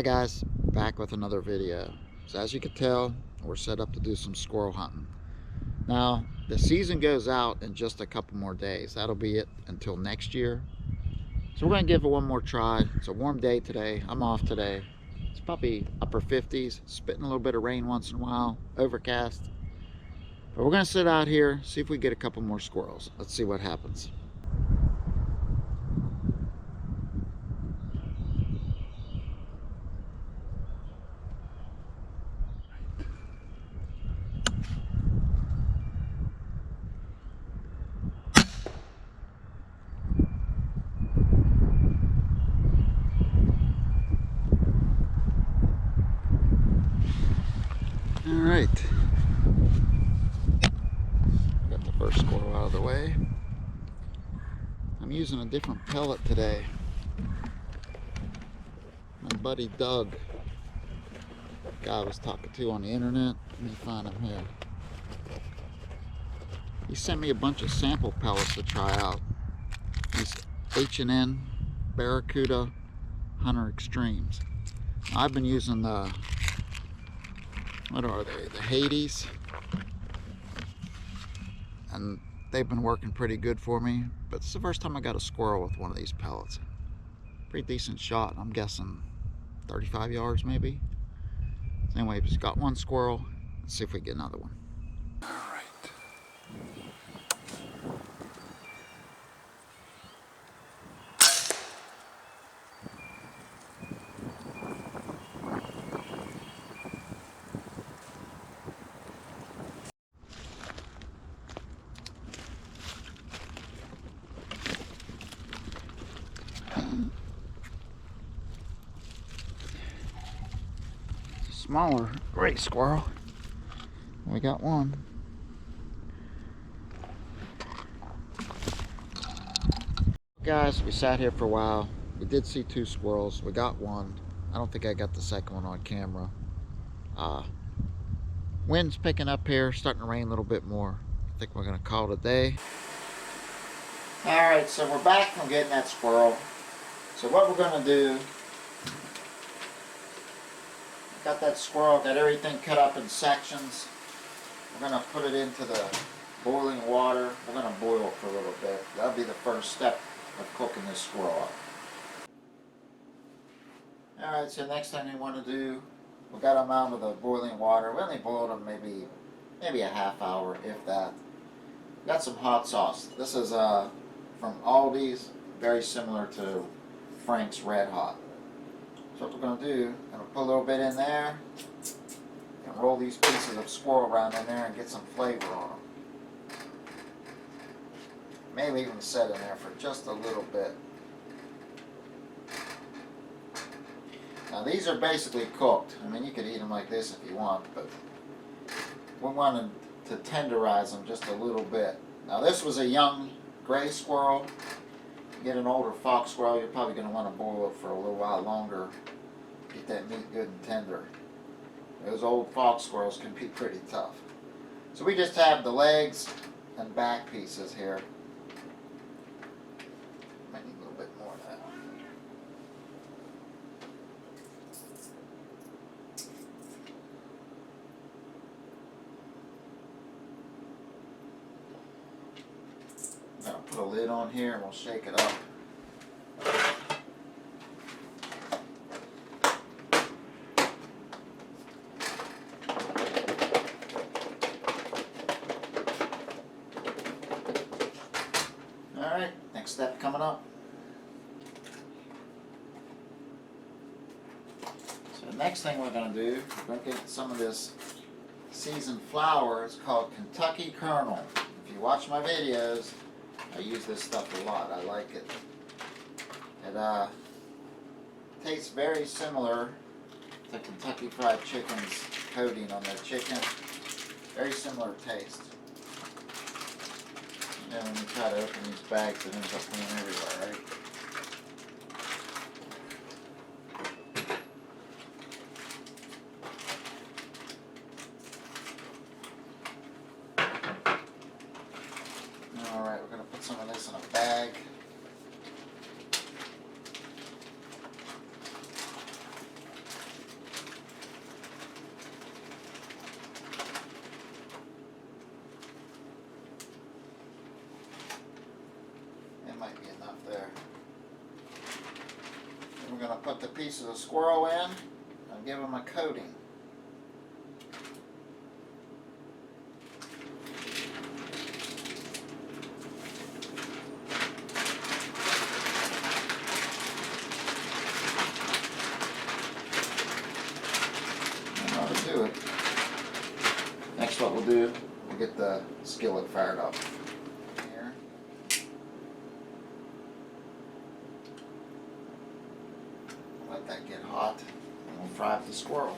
Hi guys, back with another video. So as you can tell, we're set up to do some squirrel hunting. Now, the season goes out in just a couple more days. That'll be it until next year. So we're gonna give it one more try. It's a warm day today. I'm off today. It's probably upper 50s, spitting a little bit of rain once in a while, overcast. But we're gonna sit out here, see if we get a couple more squirrels. Let's see what happens. All right, got the first squirrel out of the way. I'm using a different pellet today. My buddy Doug, guy I was talking to on the internet, let me find him here. He sent me a bunch of sample pellets to try out. These H&N Barracuda Hunter Extremes. I've been using the, what are they, the Hades, and they've been working pretty good for me, but it's the first time I got a squirrel with one of these pellets. Pretty decent shot, I'm guessing 35 yards maybe. Anyway, just got one squirrel. Let's see if we get another one. All right. Smaller gray squirrel. We got one. Guys, we sat here for a while. We did see two squirrels. We got one. I don't think I got the second one on camera. Wind's picking up here, starting to rain a little bit more. I think we're gonna call it a day. Alright, so we're back from getting that squirrel. So what we're gonna do, got that squirrel, got everything cut up in sections. We're going to put it into the boiling water. We're going to boil it for a little bit. That'll be the first step of cooking this squirrel up. Alright, so next thing we want to do, we got them out of the boiling water. We only boiled them maybe a half hour, if that. Got some hot sauce. This is from Aldi's, very similar to Frank's Red Hot. So what we're going to do, I'm going to put a little bit in there and roll these pieces of squirrel around in there and get some flavor on them. Maybe even set in there for just a little bit. Now these are basically cooked. I mean, you could eat them like this if you want, but we wanted to tenderize them just a little bit. Now this was a young gray squirrel. You get an older fox squirrel, you're probably going to want to boil it for a little while longer. Get that meat good and tender. Those old fox squirrels can be pretty tough. So we just have the legs and back pieces here. Might need a little bit more of that. I'm going to put a lid on here and we'll shake it up. Alright, next step coming up. So the next thing we're going to do, we're going to get some of this seasoned flour. It's called Kentucky Kernel. If you watch my videos, I use this stuff a lot. I like it. It tastes very similar to Kentucky Fried Chicken's coating on their chicken. Very similar taste. And then when you try to open these bags, it ends up being everywhere, right? Alright, we're going to put some of this in a bag. put the pieces of squirrel in and give them a coating. That's how to do it. Next, what we'll do, we'll get the skillet fired up. Here. Let that get hot, and we'll fry up the squirrel.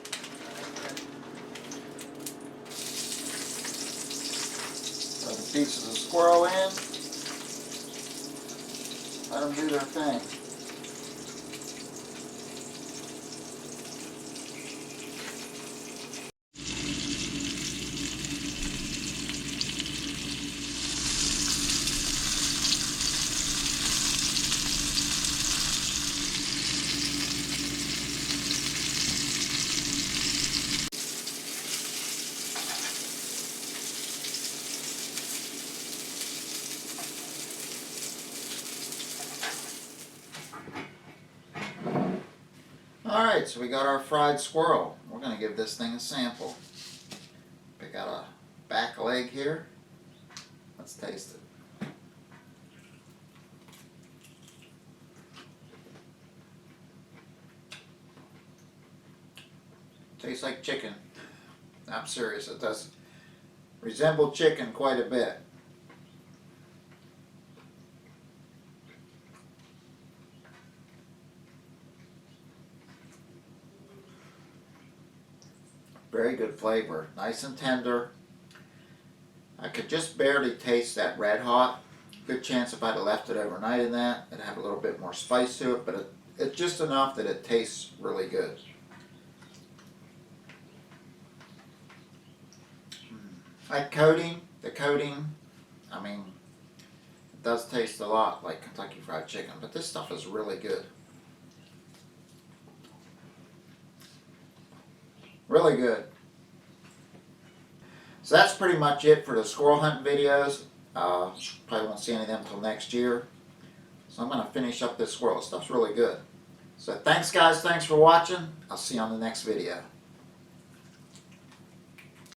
Throw the pieces of squirrel in. Let them do their thing. Alright, so we got our fried squirrel. We're going to give this thing a sample. Pick out a back leg here. Let's taste it. Tastes like chicken. I'm serious, it does resemble chicken quite a bit. Very good flavor, nice and tender. I could just barely taste that red hot. Good chance if I'd have left it overnight in that, it'd have a little bit more spice to it, but it's just enough that it tastes really good. That coating, I mean, it does taste a lot like Kentucky Fried Chicken, but this stuff is really good. Really good. So that's pretty much it for the squirrel hunting videos. Probably won't see any of them until next year. So I'm going to finish up this squirrel. Stuff's really good. So thanks guys, thanks for watching. I'll see you on the next video.